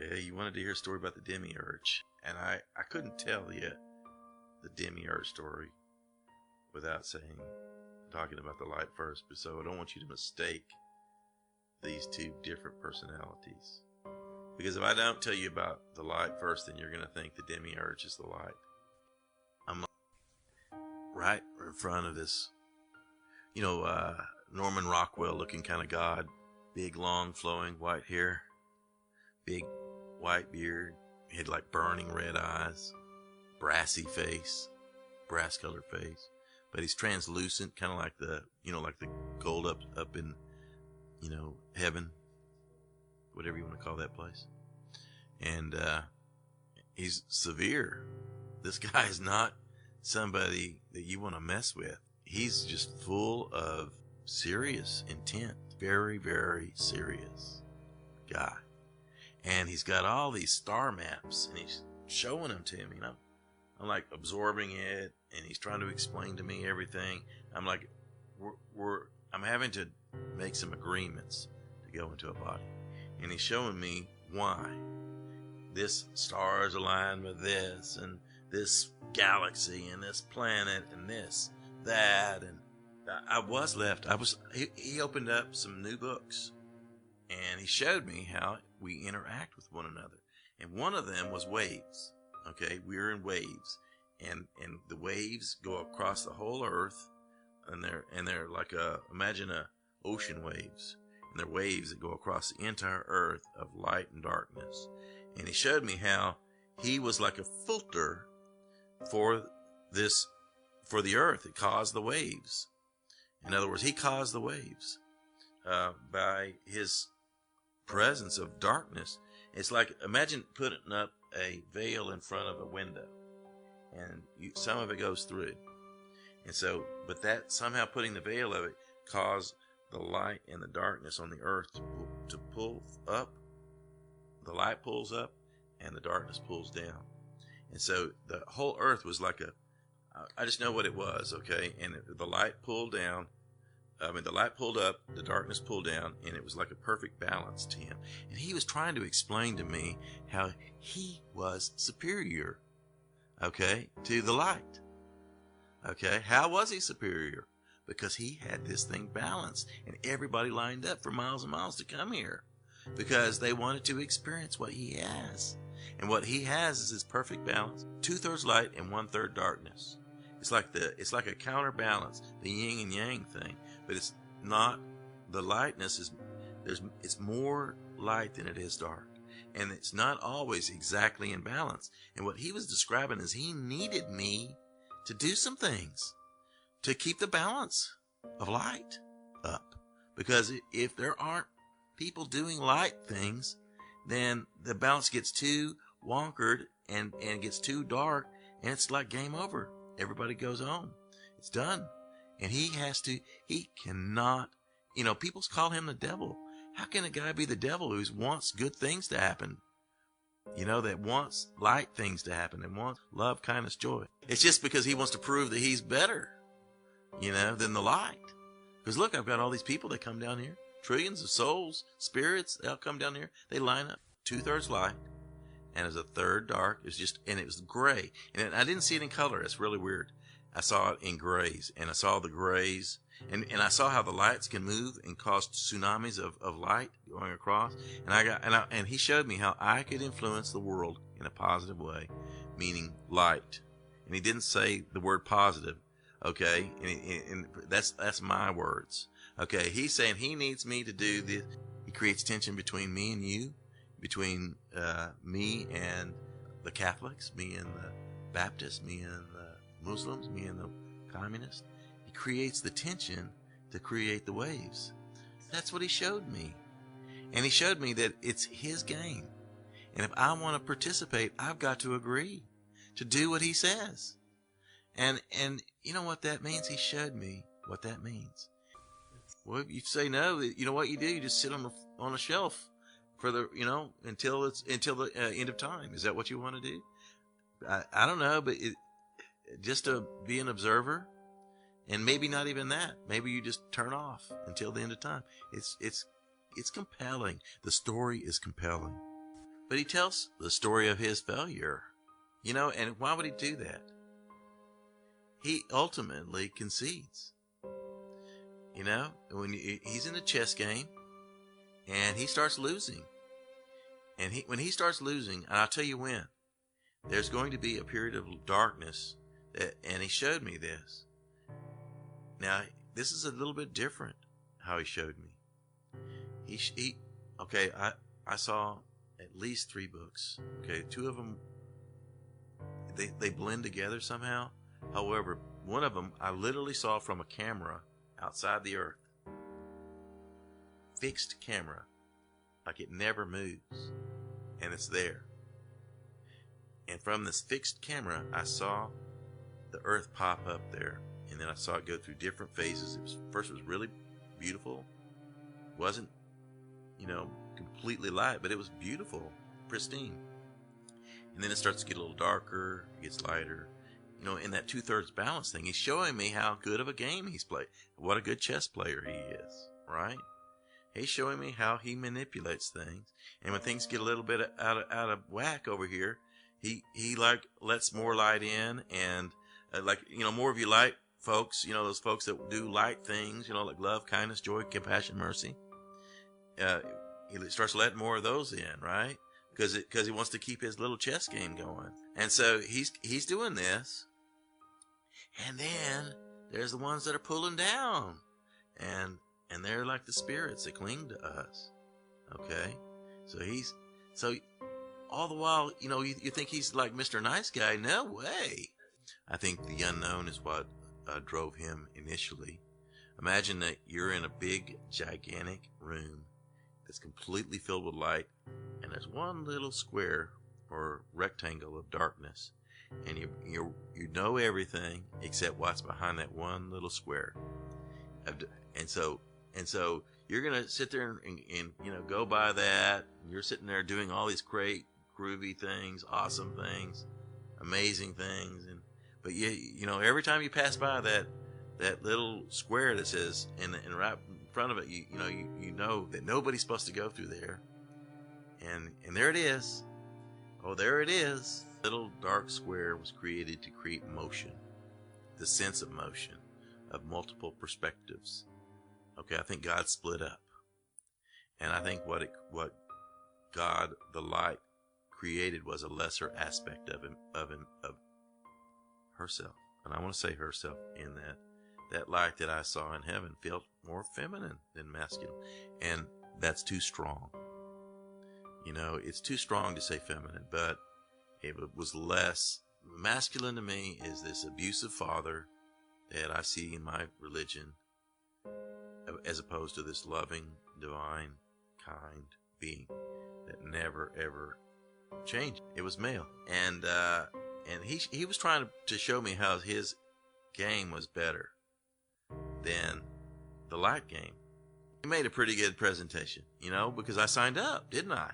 Yeah, you wanted to hear a story about the Demiurge, and I couldn't tell you the Demiurge story without talking about the light first, so I don't want you to mistake these two different personalities. Because if I don't tell you about the light first, then you're going to think the Demiurge is the light. I'm right in front of this, Norman Rockwell looking kind of god, big, long, flowing white hair, big white beard, he had like burning red eyes, brassy face, brass colored face, but he's translucent, kind of like the gold up in, heaven, whatever you want to call that place. And he's severe. This guy is not somebody that you want to mess with. He's just full of serious intent. Very, very serious guy. And he's got all these star maps, and he's showing them to me. I'm like absorbing it, and he's trying to explain to me everything. I'm like, I'm having to make some agreements to go into a body. And he's showing me why this star is aligned with this, and this galaxy, and this planet, and this, that, and I was left. He opened up some new books, and he showed me how we interact with one another. And one of them was waves. Okay, we're in waves, and the waves go across the whole earth, and they're like imagine ocean waves, and they're waves that go across the entire earth of light and darkness. And he showed me how he was like a filter for the earth. It caused the waves. In other words, he caused the waves by his presence of darkness. It's like, imagine putting up a veil in front of a window, and some of it goes through. And so, but that somehow putting the veil of it caused the light and the darkness on the earth to pull up. The light pulls up, and the darkness pulls down. And so the whole earth was like I just know what it was, okay? And the light pulled down. The light pulled up, the darkness pulled down, and it was like a perfect balance to him. And he was trying to explain to me how he was superior, okay, to the light. Okay, how was he superior? Because he had this thing balanced, and everybody lined up for miles and miles to come here because they wanted to experience what he has. And what he has is this perfect balance, 2/3 light and 1/3 darkness. It's like a counterbalance, the yin and yang thing, but it's not. The lightness it's more light than it is dark, and it's not always exactly in balance. And what he was describing is he needed me to do some things to keep the balance of light up, because if there aren't people doing light things, then the balance gets too wonkered and gets too dark, and it's like game over. Everybody goes home. It's done. And he cannot, people call him the devil. How can a guy be the devil who wants good things to happen? That wants light things to happen and wants love, kindness, joy. It's just because he wants to prove that he's better, than the light. Because look, I've got all these people that come down here. Trillions of souls, spirits, they'll come down here. They line up. 2/3 light. And it was 1/3 dark. And it was gray. And I didn't see it in color. It's really weird. I saw it in grays, and I saw the grays, and I saw how the lights can move and cause tsunamis of light going across. And he showed me how I could influence the world in a positive way, meaning light. And he didn't say the word positive, okay? And that's my words, okay? He's saying he needs me to do this. He creates tension between me and you, between me and the Catholics, me and the Baptists, me and the Muslims, me and the communists. He creates the tension to create the waves. That's what he showed me. And he showed me that it's his game. And if I want to participate, I've got to agree to do what he says. And you know what that means? He showed me what that means. Well, if you say no, you know what you do? You just sit on a shelf for the, until the end of time. Is that what you want to do? I don't know, but just to be an observer, and maybe not even that. Maybe you just turn off until the end of time. It's compelling. The story is compelling. But he tells the story of his failure. And why would he do that? He ultimately concedes. When he's in a chess game and he starts losing. And when he starts losing, and I'll tell you when, there's going to be a period of darkness, and he showed me this. Now, this is a little bit different how he showed me. I saw at least 3 books. Okay, 2 of them, they blend together somehow. However, one of them I literally saw from a camera outside the earth. Fixed camera. Like it never moves. And it's there. And from this fixed camera, I saw the earth pop up there. And then I saw it go through different phases. First it was really beautiful. Wasn't, completely light, but it was beautiful, pristine. And then it starts to get a little darker, it gets lighter. In that 2/3 balance thing, he's showing me how good of a game he's played. What a good chess player he is, right? He's showing me how he manipulates things. And when things get a little bit out of whack over here, he like lets more light in, and more of you light folks, those folks that do light things, like love, kindness, joy, compassion, mercy. He starts letting more of those in, right? Because he wants to keep his little chess game going. And so he's doing this. And then there's the ones that are pulling down. And they're like the spirits that cling to us. Okay? So all the while, you think he's like Mr. Nice Guy. No way. I think the unknown is what drove him initially. Imagine that you're in a big, gigantic room that's completely filled with light, and there's one little square or rectangle of darkness, and you know everything except what's behind that one little square. And so you're gonna sit there and go by that. And you're sitting there doing all these great, groovy things, awesome things, amazing things, but every time you pass by that little square that says, and right in front of it, you know that nobody's supposed to go through there, and there it is. Oh, there it is. Little dark square was created to create motion, the sense of motion, of multiple perspectives. Okay, I think God split up, and I think what God, the light, created was a lesser aspect of herself, and I want to say herself in that light that I saw in heaven felt more feminine than masculine, and that's too strong. It's too strong to say feminine, but it was less masculine to me. Is this abusive father that I see in my religion, as opposed to this loving, divine, kind being that never ever changed. It was male, and he was trying to show me how his game was better than the light game. He made a pretty good presentation, because I signed up, didn't I?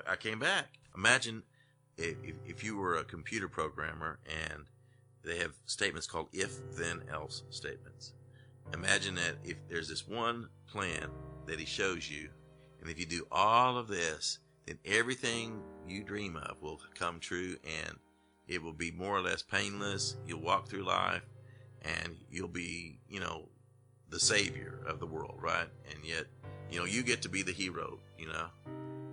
I came back. Imagine if you were a computer programmer and they have statements called if, then, else statements. Imagine that if there's this one plan that he shows you, and if you do all of this, then everything you dream of will come true, and it will be more or less painless. You'll walk through life, and you'll be, the savior of the world, right? And yet, you get to be the hero,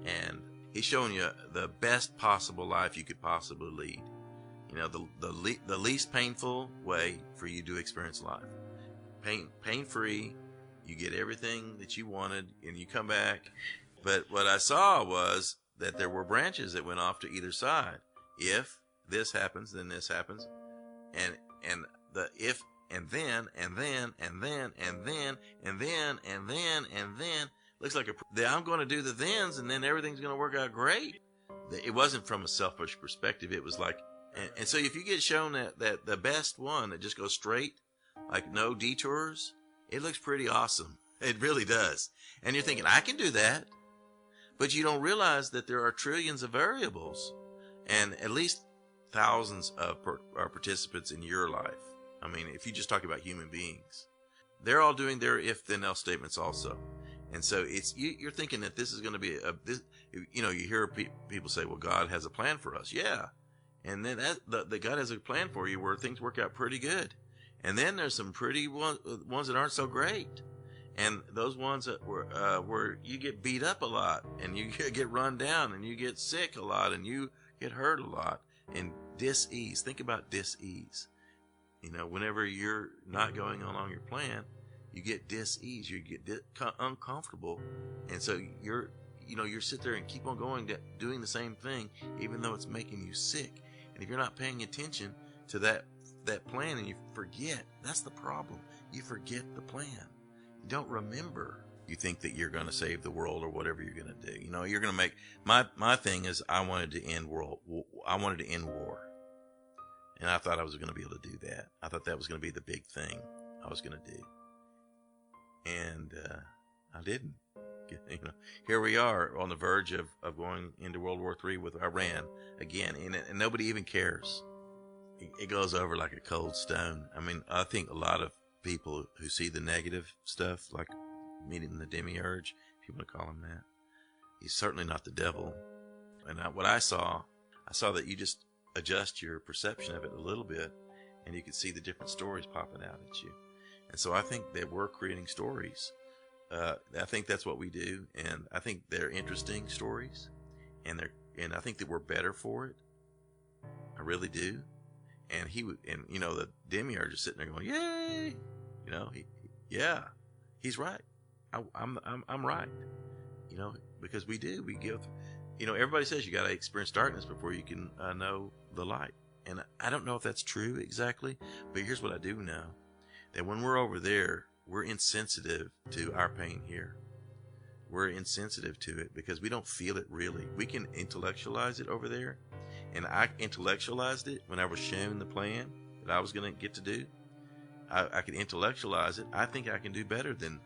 and he's showing you the best possible life you could possibly lead. The least painful way for you to experience life. Pain-free, you get everything that you wanted, and you come back. But what I saw was that there were branches that went off to either side. If this happens, then this happens, and the if, and then, and then, and then, and then, and then, and then, and then. Looks like I'm going to do the thens, and then everything's going to work out great. It wasn't from a selfish perspective. It was like, and so if you get shown that the best one that just goes straight, like no detours, it looks pretty awesome. It really does. And you're thinking, I can do that. But you don't realize that there are trillions of variables and at least thousands of participants in your life. I mean, if you just talk about human beings, they're all doing their if, then, else statements also. And so you're thinking that this is going to be this. You know, you hear people say, "Well, God has a plan for us." Yeah, and then that God has a plan for you where things work out pretty good, and then there's some pretty ones that aren't so great, and those ones that where you get beat up a lot, and you get run down, and you get sick a lot, and you get hurt a lot, and dis-ease. Think about dis-ease. You know, whenever you're not going along your plan, you get dis-ease, you get uncomfortable, and so you sit there and keep on going, doing the same thing, even though it's making you sick. And if you're not paying attention to that plan, and you forget, that's the problem. You forget the plan. You don't remember. You think that you're going to save the world or whatever you're going to do. You know, you're going to make my thing is I wanted to end war, and I thought I was going to be able to do that. I thought that was going to be the big thing I was going to do. And I didn't. You know, here we are on the verge of going into World War III with Iran again, and nobody even cares. It goes over like a cold stone. I mean, I think a lot of people who see the negative stuff, like meeting the Demiurge, if you want to call him that, he's certainly not the devil. And what I saw that you just adjust your perception of it a little bit, and you can see the different stories popping out at you. And so I think that we're creating stories. I think that's what we do, and I think they're interesting stories, and I think that we're better for it. I really do. And the Demiurge is sitting there going, "Yay!" You know, he's right. I'm right. You know, because we give. You know, everybody says you got to experience darkness before you can know the light, and I don't know if that's true exactly, but here's what I do know. That when we're over there, we're insensitive to our pain here. We're insensitive to it because we don't feel it really. We can intellectualize it over there. And I intellectualized it when I was shown the plan that I was going to get to do. I could intellectualize it. I think I can do better than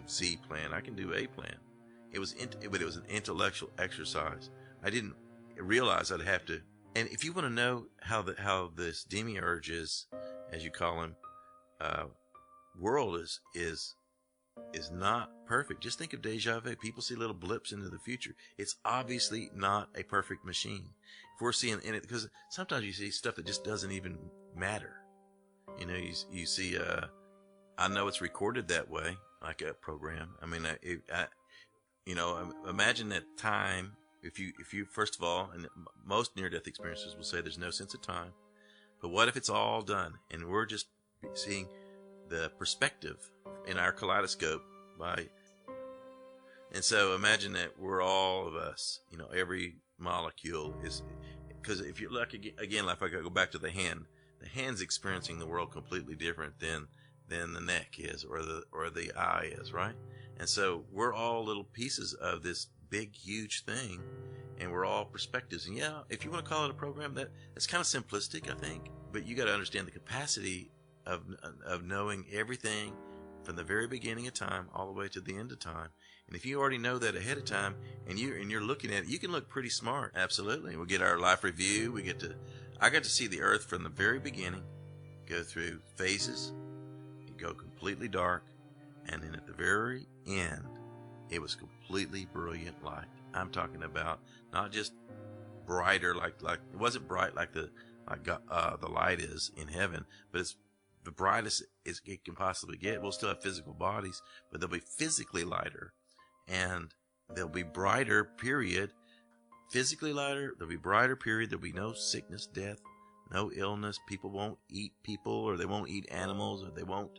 C plan. I can do A plan. But it was an intellectual exercise. I didn't realize I'd have to. And if you want to know how this Demiurge is, as you call him, world is not perfect. Just think of deja vu. People see little blips into the future. It's obviously not a perfect machine. If we're seeing in it, because sometimes you see stuff that just doesn't even matter. You know, you see. I know it's recorded that way, like a program. I mean, imagine that time. If you first of all, and most near-death experiences will say there's no sense of time. But what if it's all done and we're just seeing the perspective in our kaleidoscope and so imagine that we're all of us, you know, every molecule is, because if you look again, like if I go back to the hand's experiencing the world completely different than the neck is or the eye is, right? And so we're all little pieces of this big, huge thing, and we're all perspectives. And yeah, if you want to call it a program, that's kind of simplistic, I think, but you got to understand the capacity of knowing everything from the very beginning of time all the way to the end of time. And if you already know that ahead of time and you're looking at it, you can look pretty smart. Absolutely. We'll get our life review. I got to see the earth from the very beginning, go through phases, go completely dark, and then at the very end, it was completely brilliant light. I'm talking about not just brighter like it wasn't bright like the light is in heaven, but it's the brightest it can possibly get. We'll still have physical bodies, but they'll be physically lighter, and they'll be brighter, period. Physically lighter, they'll be brighter, period. There'll be no sickness, death, no illness. People won't eat people, or they won't eat animals, or they won't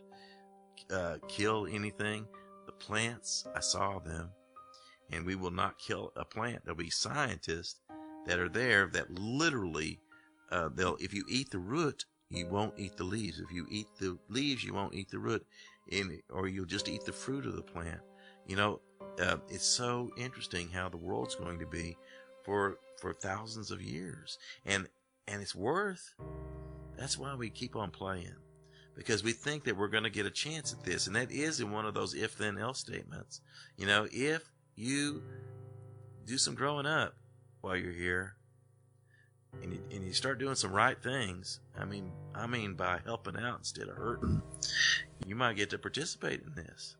kill anything. The plants, I saw them, and we will not kill a plant. There'll be scientists that are there that literally, if you eat the root, you won't eat the leaves. If you eat the leaves, you won't eat the root, or you'll just eat the fruit of the plant. You know, it's so interesting how the world's going to be for thousands of years, and it's worth. That's why we keep on playing, because we think that we're going to get a chance at this, and that is in one of those if then else statements. You know, if you do some growing up while you're here, and you start doing some right things, I mean by helping out instead of hurting, you might get to participate in this.